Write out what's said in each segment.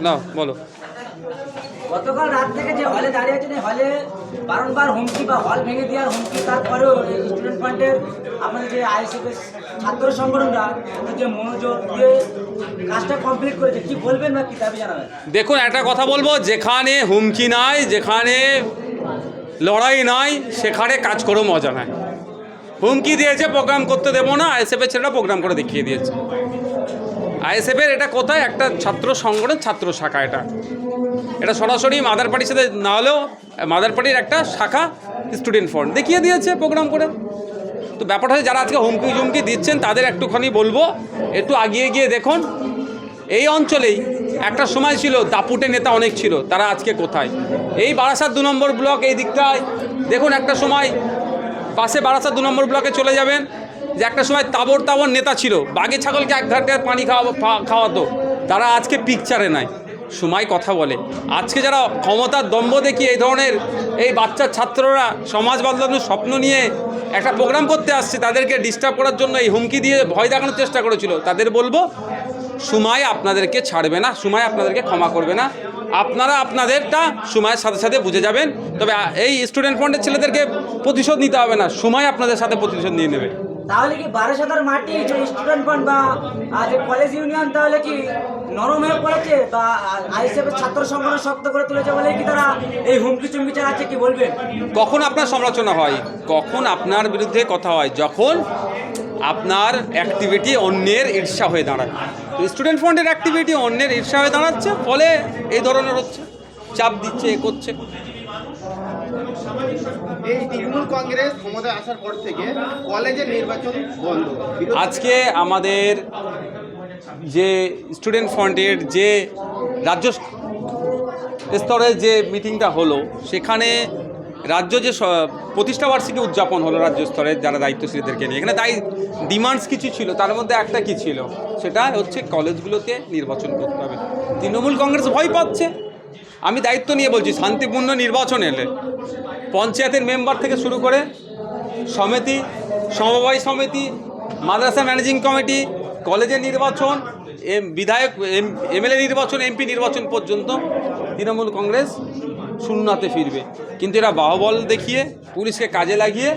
না বলো। গতকাল রাত থেকে যে হলে দাঁড়িয়ে আছেন, হলে বারংবার হুমকি বা হল ভেঙে দেওয়ার হুমকি, তারপরেও স্টুডেন্ট ফ্রন্টের আমাদের যে আইএসএফের ছাত্র সংগঠনরা যে মনোযোগ দিয়ে কাজটা কমপ্লিট করেছে, কি বলবেন বা কি দাবি জানাবেন? দেখুন, একটা কথা বলবো, যেখানে হুমকি নাই, যেখানে লড়াই নাই, সেখানে কাজ করেও মজা নাই। হুমকি দিয়েছে প্রোগ্রাম করতে দেবো না, আইএসএফের ছেলেরা প্রোগ্রাম করে দেখিয়ে দিয়েছে। আইএসএফের এটা কোথায়? একটা ছাত্র সংগঠন, ছাত্র শাখা। এটা সরাসরি মাদার পার্টির সাথে না হলেও মাদার পার্টির একটা শাখা স্টুডেন্ট ফ্রন্ট দেখিয়ে দিয়েছে প্রোগ্রাম করে। তো ব্যাপারটা হচ্ছে, যারা আজকে হুমকি ঝুমকি দিচ্ছেন তাদের একটুখানি বলবো, একটু আগিয়ে গিয়ে দেখুন। এই অঞ্চলেই একটা সময় ছিল দাপুটে নেতা অনেক ছিল, তারা আজকে কোথায়? এই বারাসাত 2 নম্বর ব্লক এই দিকটায় দেখুন, একটা সময় পাশে বারাসাত 2 নম্বর ব্লকে চলে যাবেন, যে একটা সময় তাবর তাবর নেতা ছিল, বাঘে ছাগলকে এক ঘাটে পানি খাওয়াতো, তারা আজকে পিকচারে নাই। সময় কথা বলে। আজকে যারা ক্ষমতার দম্ভ দেখিয়ে এই ধরনের এই বাচ্চা ছাত্ররা সমাজ বদলানোর স্বপ্ন নিয়ে একটা প্রোগ্রাম করতে আসছে, তাদেরকে ডিস্টার্ব করার জন্য এই হুমকি দিয়ে ভয় দেখানোর চেষ্টা করেছিল, তাদের বলবো সময় আপনাদেরকে ছাড়বে না, সময় আপনাদেরকে ক্ষমা করবে না। আপনারা আপনাদেরটা সময়ের সাথে সাথে বুঝে যাবেন। তবে এই স্টুডেন্ট ফ্রন্টের ছেলেদেরকে প্রতিশোধ নিতে হবে না, সময় আপনাদের সাথে প্রতিশোধ নিয়ে নেবে। তাহলে কি বারাসাতের মাটি যে স্টুডেন্ট ফ্রন্ট বা যে কলেজ ইউনিয়ন তাহলে কি নরম হয়ে পড়েছে, বা আইএসএফের ছাত্র সংগঠন শক্ত করে তুলেছে বলেই কি তারা এই হুমকি চুমকি চালাচ্ছে, কি বলবেন? কখন আপনার সমালোচনা হয়, কখন আপনার বিরুদ্ধে কথা হয়? যখন আপনার অ্যাক্টিভিটি অন্যের ঈর্ষা হয়ে দাঁড়ায়। তো স্টুডেন্ট ফ্রন্টের অ্যাক্টিভিটি অন্যের ঈর্ষা হয়ে দাঁড়াচ্ছে, ফলে এই ধরনের হচ্ছে, চাপ দিচ্ছে, এ করছে। এই তৃণমূল কংগ্রেস ক্ষমতায় আসার পর থেকে কলেজের নির্বাচন বন্ধ। আজকে আমাদের যে স্টুডেন্ট ফ্রন্টের যে রাজ্য স্তরে যে মিটিংটা হলো, সেখানে রাজ্য যে প্রতিষ্ঠাবার্ষিকী উদযাপন হলো রাজ্য স্তরে যারা দায়িত্বশীলদেরকে নিয়ে, এখানে তাই ডিমান্ডস কিছু ছিল, তার মধ্যে একটা কি ছিল, সেটা হচ্ছে কলেজগুলোতে নির্বাচন করতে হবে। তৃণমূল কংগ্রেস ভয় পাচ্ছে। আমি দায়িত্ব নিয়ে বলছি, শান্তিপূর্ণ নির্বাচন এলে পঞ্চায়েতের মেম্বার থেকে শুরু করে সমিতি, সমবায় সমিতি, মাদ্রাসা ম্যানেজিং কমিটি, কলেজের নির্বাচন, বিধায়ক এমএলএ নির্বাচন, এমপি নির্বাচন পর্যন্ত তৃণমূল কংগ্রেস শূন্যতে ফিরবে। কিন্তু এরা বাহুবল দেখিয়ে পুলিশকে কাজে লাগিয়ে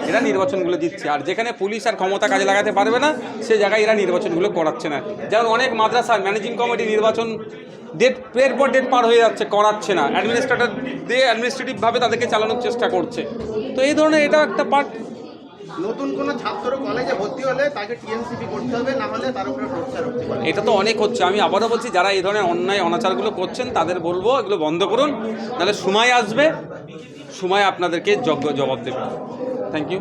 এরা নির্বাচনগুলো দিচ্ছে। আর যেখানে পুলিশ আর ক্ষমতা কাজে লাগাতে পারবে না, সে জায়গায় এরা নির্বাচনগুলো করাচ্ছে না। যেমন অনেক মাদ্রাসার ম্যানেজিং কমিটি নির্বাচন ডেট পর ডেট পার হয়ে যাচ্ছে, করাচ্ছে না। অ্যাডমিনিস্ট্রেটর দিয়ে অ্যাডমিনিস্ট্রেটিভভাবে তাদেরকে চালানোর চেষ্টা করছে। তো এই ধরনের এটাও একটা পার্ট। নতুন কোনো ছাত্র কলেজে ভর্তি হলে তাকে টিএমসিপি করতে হবে, না হলে তার উপরে টর্চার হতে পারে। এটা তো অনেক হচ্ছে। আমি আবারও বলছি, যারা এই ধরনের অন্যায় অনাচারগুলো করছেন তাদের বলবো এগুলো বন্ধ করুন, নাহলে সময় আসবে, সময় আপনাদেরকে যোগ্য জবাব দেবে। Thank you.